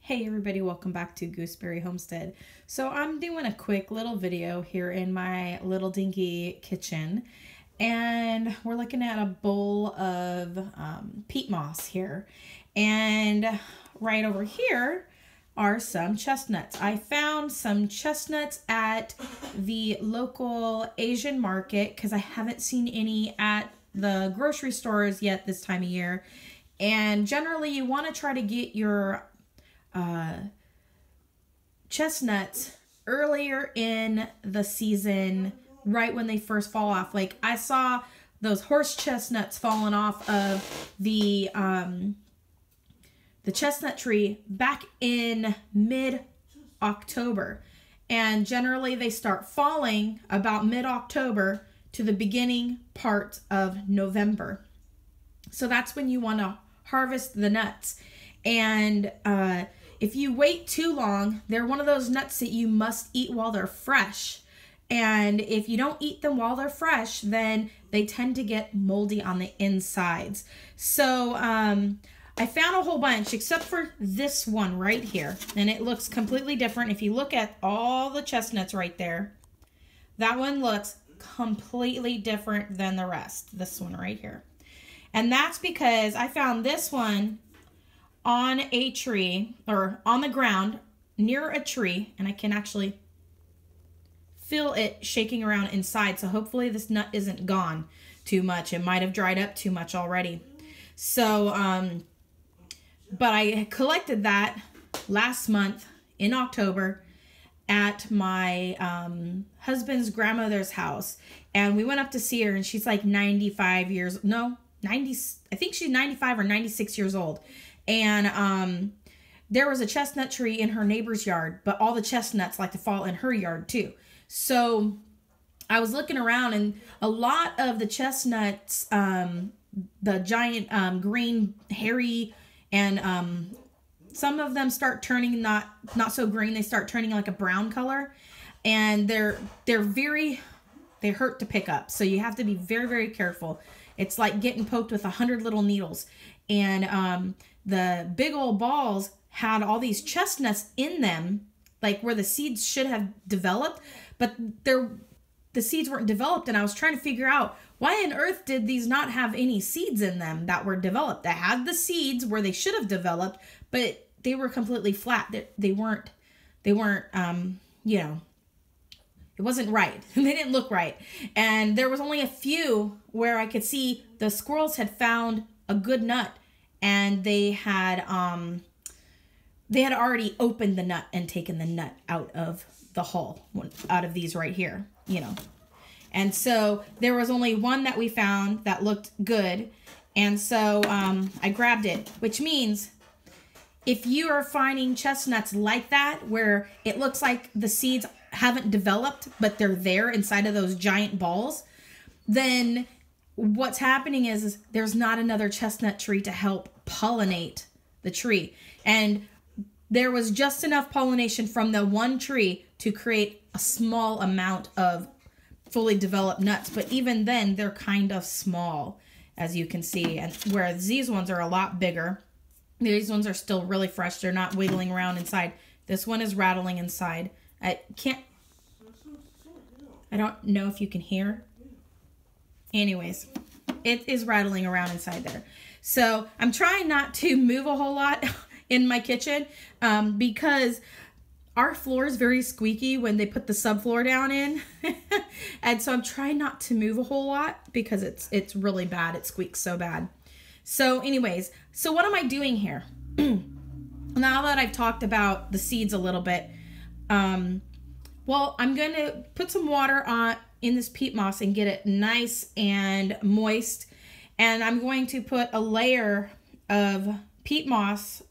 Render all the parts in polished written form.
Hey everybody, welcome back to Gooseberry Homestead. So I'm doing a quick little video here in my little dinky kitchen, and we're looking at a bowl of peat moss here, and right over here are some chestnuts. I found some chestnuts at the local Asian market because I haven't seen any at the grocery stores yet this time of year. And generally you want to try to get your chestnuts earlier in the season, right when they first fall off. Like I saw those horse chestnuts falling off of the chestnut tree back in mid-October, and generally they start falling about mid-October to the beginning part of November. So that's when you want to harvest the nuts. And if you wait too long, they're one of those nuts that you must eat while they're fresh. And if you don't eat them while they're fresh, then they tend to get moldy on the insides. So I found a whole bunch except for this one right here. And it looks completely different. If you look at all the chestnuts right there, that one looks completely different than the rest. This one right here. And that's because I found this one on a tree, or on the ground near a tree, and I can actually feel it shaking around inside. So hopefully this nut isn't gone too much. It might have dried up too much already. So, but I collected that last month in October at my husband's grandmother's house, and we went up to see her, and she's like 95 years, no, 90, I think she's 95 or 96 years old. And there was a chestnut tree in her neighbor's yard, but all the chestnuts like to fall in her yard too. So I was looking around, and a lot of the chestnuts, the giant green, hairy, and some of them start turning not so green. They start turning like a brown color, and they hurt to pick up. So you have to be very, very careful. It's like getting poked with 100 little needles. And the big old balls had all these chestnuts in them, like where the seeds should have developed, but the seeds weren't developed. And I was trying to figure out, why on earth did these not have any seeds in them that were developed? They had the seeds where they should have developed, but they were completely flat. They weren't, you know, it wasn't right. They didn't look right. And there was only a few where I could see the squirrels had found a good nut, and they had already opened the nut and taken the nut out of the hull, out of these right here, you know. And so there was only one that we found that looked good, and so I grabbed it, which means if you are finding chestnuts like that, where it looks like the seeds haven't developed, but they're there inside of those giant balls, then what's happening is there's not another chestnut tree to help pollinate the tree. And there was just enough pollination from the one tree to create a small amount of fully developed nuts. But even then, they're kind of small, as you can see. And whereas these ones are a lot bigger. These ones are still really fresh. They're not wiggling around inside. This one is rattling inside. I don't know if you can hear. Anyways, it is rattling around inside there. So I'm trying not to move a whole lot in my kitchen because our floor is very squeaky when they put the subfloor down in. And so I'm trying not to move a whole lot because it's really bad. It squeaks so bad. So anyways, so what am I doing here? Now that I've talked about the seeds a little bit, well, I'm going to put some water in this peat moss and get it nice and moist. And I'm going to put a layer of peat moss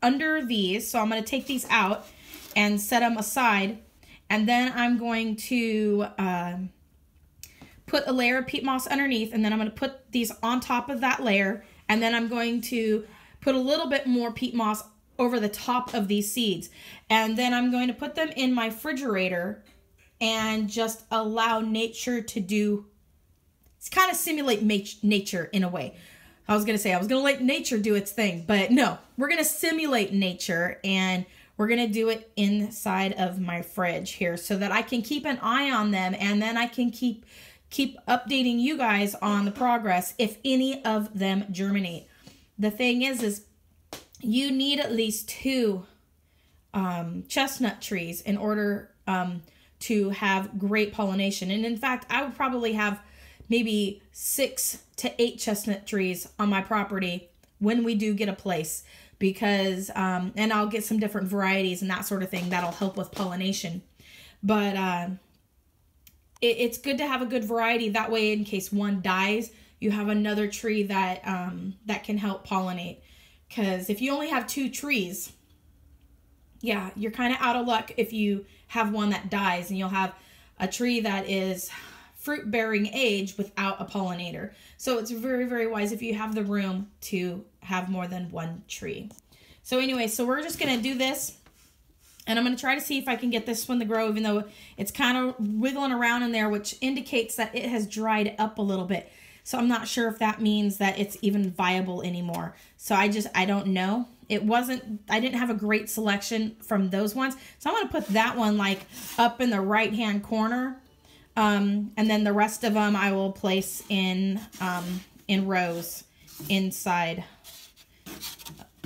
under these. So I'm going to take these out and set them aside. And then I'm going to put a layer of peat moss underneath. And then I'm going to put these on top of that layer. And then I'm going to put a little bit more peat moss over the top of these seeds. And then I'm going to put them in my refrigerator and just allow nature to do, it's kind of simulate nature in a way. I was going to let nature do its thing, but no, we're going to simulate nature, and we're going to do it inside of my fridge here so that I can keep an eye on them, and then I can keep updating you guys on the progress if any of them germinate. The thing is you need at least 2 chestnut trees in order to have great pollination. And in fact, I would probably have maybe 6 to 8 chestnut trees on my property when we do get a place, because and I'll get some different varieties and that sort of thing that'll help with pollination. But it's good to have a good variety, that way in case one dies, you have another tree that that can help pollinate. Because if you only have 2 trees, yeah, you're kind of out of luck if you have one that dies, and you'll have a tree that is fruit-bearing age without a pollinator. So it's very, very wise if you have the room to have more than 1 tree. So anyway, so we're just going to do this, and I'm going to try to see if I can get this one to grow, even though it's kind of wiggling around in there, which indicates that it has dried up a little bit. So I'm not sure if that means that it's even viable anymore. So I don't know. I didn't have a great selection from those ones. So I'm going to put that one like up in the right-hand corner. And then the rest of them I will place in rows inside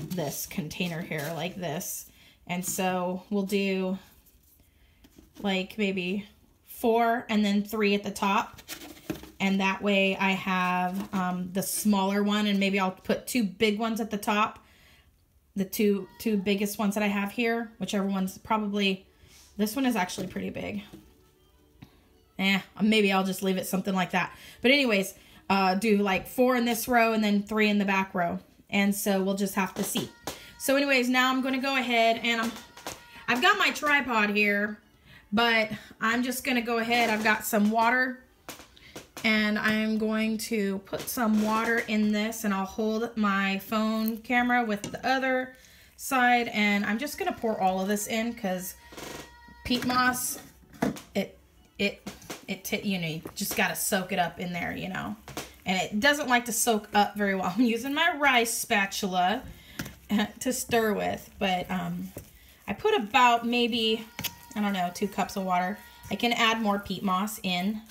this container here like this. And so we'll do like maybe 4 and then 3 at the top. And that way I have the smaller one, and maybe I'll put 2 big ones at the top. The two biggest ones that I have here, whichever one's probably, this one is actually pretty big. Maybe I'll just leave it something like that. But anyways, do like 4 in this row and then 3 in the back row. And so we'll just have to see. So anyways, now I'm going to go ahead and I've got my tripod here, but I'm just going to go ahead. I've got some water, and I'm going to put some water in this, and I'll hold my phone camera with the other side, and I'm just going to pour all of this in, because peat moss, you just got to soak it up in there, and it doesn't like to soak up very well. I'm using my rice spatula to stir with, but I put about maybe, I don't know, 2 cups of water. I can add more peat moss in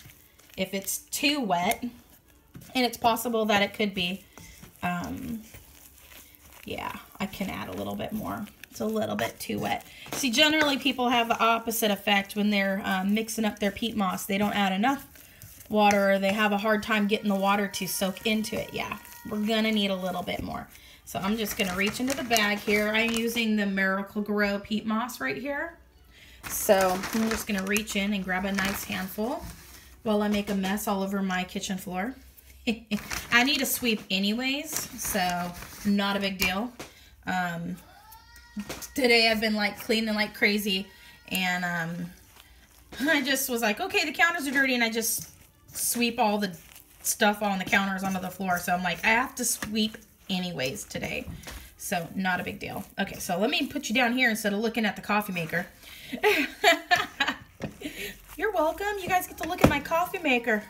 if it's too wet, and it's possible that it could be. Yeah, I can add a little bit more. It's a little bit too wet. See, generally people have the opposite effect when they're mixing up their peat moss. They don't add enough water, or they have a hard time getting the water to soak into it. Yeah, we're gonna need a little bit more. So I'm just gonna reach into the bag here. I'm using the Miracle Grow peat moss right here. So I'm just gonna reach in and grab a nice handful while I make a mess all over my kitchen floor. I need a sweep anyways, so not a big deal. Today I've been like cleaning like crazy, and I just was like, okay, the counters are dirty, and I just sweep all the stuff on the counters onto the floor. So I'm like, I have to sweep anyways today, so not a big deal. Okay, so let me put you down here instead of looking at the coffee maker. You're welcome. You guys get to look at my coffee maker.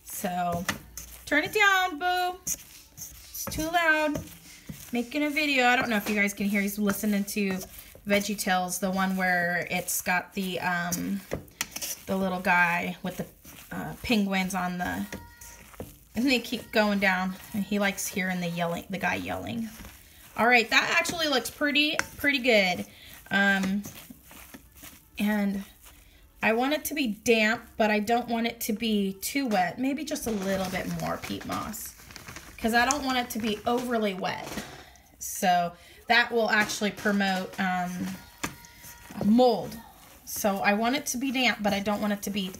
So, turn it down, boo. It's too loud. Making a video. I don't know if you guys can hear. He's listening to Veggie Tales, the one where it's got the little guy with the penguins on the, and they keep going down, and he likes hearing the guy yelling. All right, that actually looks pretty good. And I want it to be damp, but I don't want it to be too wet. Maybe just a little bit more peat moss, because I don't want it to be overly wet. So that will actually promote mold. So I want it to be damp, but I don't want it to be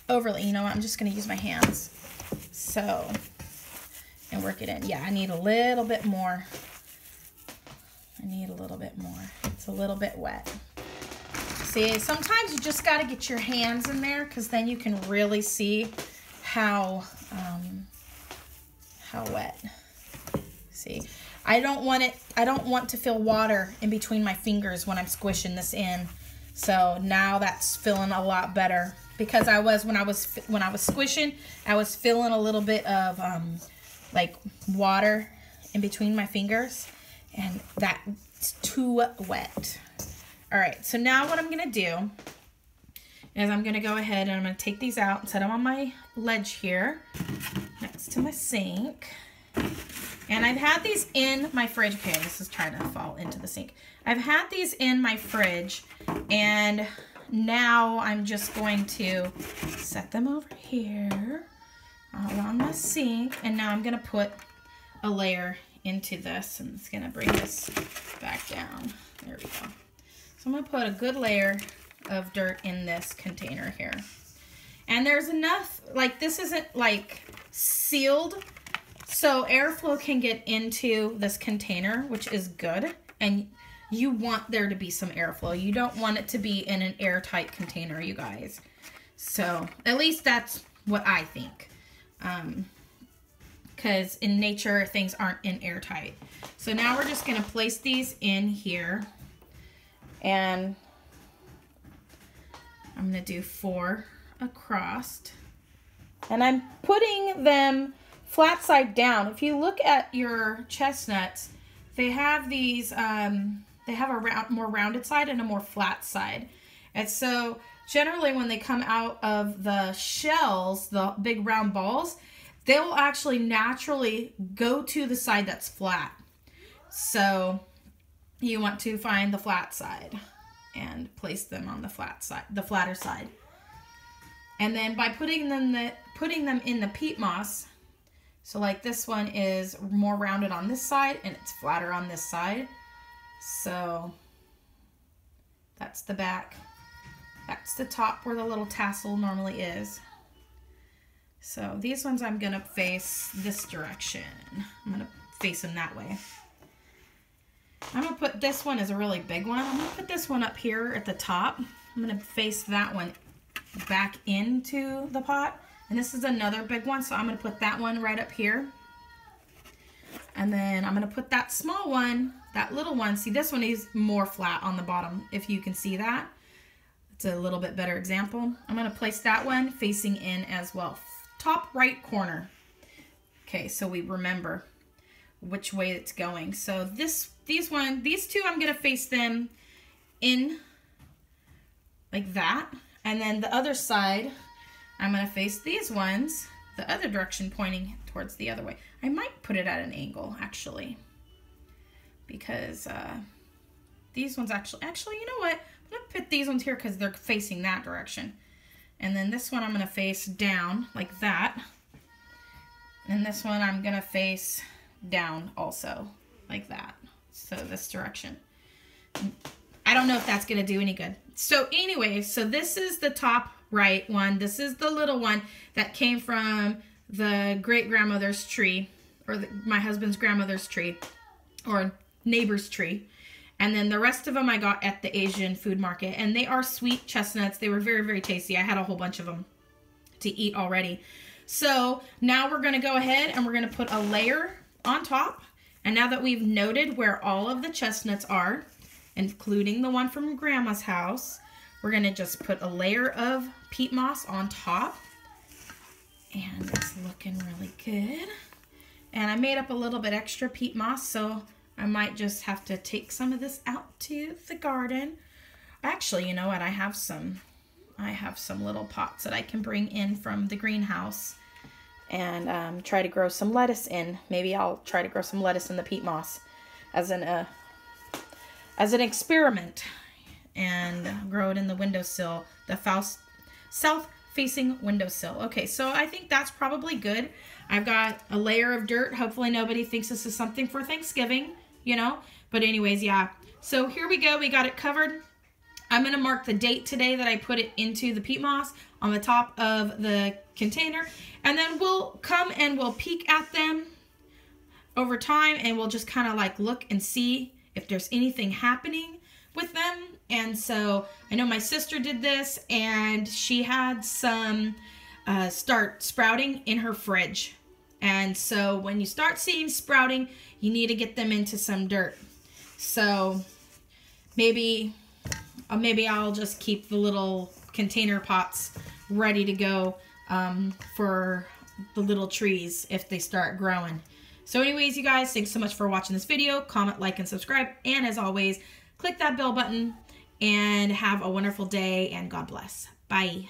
overly, you know what, I'm just going to use my hands. So, and work it in. Yeah, I need a little bit more. It's a little bit wet. See, sometimes you just got to get your hands in there, because then you can really see how wet. See, I don't want to feel water in between my fingers when I'm squishing this in. So now that's feeling a lot better. because when I was squishing, I was feeling a little bit of like water in between my fingers, and that's too wet. All right, so now what I'm gonna do is I'm gonna go ahead and I'm gonna take these out and set them on my ledge here next to my sink. And I've had these in my fridge. Okay, this is trying to fall into the sink. I've had these in my fridge, and now I'm just going to set them over here on the sink. And now I'm gonna put a layer into this, and it's gonna bring this back down. There we go. So I'm gonna put a good layer of dirt in this container here. And there's enough, like this isn't like sealed, so airflow can get into this container, which is good. And you want there to be some airflow. You don't want it to be in an airtight container, you guys. So at least that's what I think. Because in nature, things aren't in airtight. So now we're just gonna place these in here. And I'm gonna do 4 across. And I'm putting them flat side down. If you look at your chestnuts, they have these, they have a more rounded side and a more flat side. And so generally when they come out of the shells, the big round balls, they will actually naturally go to the side that's flat. So you want to find the flat side and place them on the flat side, the flatter side. And then by putting them in the peat moss, so like this one is more rounded on this side and it's flatter on this side. So that's the back. That's the top where the little tassel normally is. So these ones I'm gonna face this direction. I'm gonna face them that way. I'm gonna put this one as a really big one. I'm gonna put this one up here at the top. I'm gonna face that one back into the pot. And this is another big one, so I'm gonna put that one right up here. And then I'm gonna put that small one, that little one. See, this one is more flat on the bottom, if you can see that. It's a little bit better example. I'm gonna place that one facing in as well. Top right corner. Okay, so we remember which way it's going. So these two, I'm gonna face them in like that. And then the other side, I'm gonna face these ones, the other direction pointing towards the other way. I might put it at an angle actually, because these ones actually, you know what? I'm gonna put these ones here because they're facing that direction. And then this one I'm gonna face down like that. And this one I'm gonna face down also like that. So this direction. I don't know if that's gonna do any good. So anyway, so this is the top right one. This is the little one that came from the great-grandmother's tree, or my husband's grandmother's tree, or neighbor's tree. And then the rest of them I got at the Asian food market. And they are sweet chestnuts. They were very, very tasty. I had a whole bunch of them to eat already. So now we're going to go ahead and we're going to put a layer on top. And now that we've noted where all of the chestnuts are, including the one from Grandma's house, we're going to just put a layer of peat moss on top. And it's looking really good. And I made up a little bit extra peat moss, so I might just have to take some of this out to the garden. Actually, you know what? I have some little pots that I can bring in from the greenhouse and try to grow some lettuce in. Maybe I'll try to grow some lettuce in the peat moss as an experiment, and grow it in the windowsill, the south-facing windowsill. Okay, so I think that's probably good. I've got a layer of dirt. Hopefully nobody thinks this is something for Thanksgiving, you know? But anyways, yeah. So here we go. We got it covered. I'm going to mark the date today that I put it into the peat moss on the top of the container. And then we'll come and we'll peek at them over time, and we'll just kind of like look and see if there's anything happening with them. And so I know my sister did this, and she had some start sprouting in her fridge. And so when you start seeing sprouting, you need to get them into some dirt. So maybe I'll just keep the little container pots ready to go for the little trees if they start growing. So anyways, you guys, thanks so much for watching this video. Comment, like, and subscribe. And as always, click that bell button and have a wonderful day and God bless. Bye.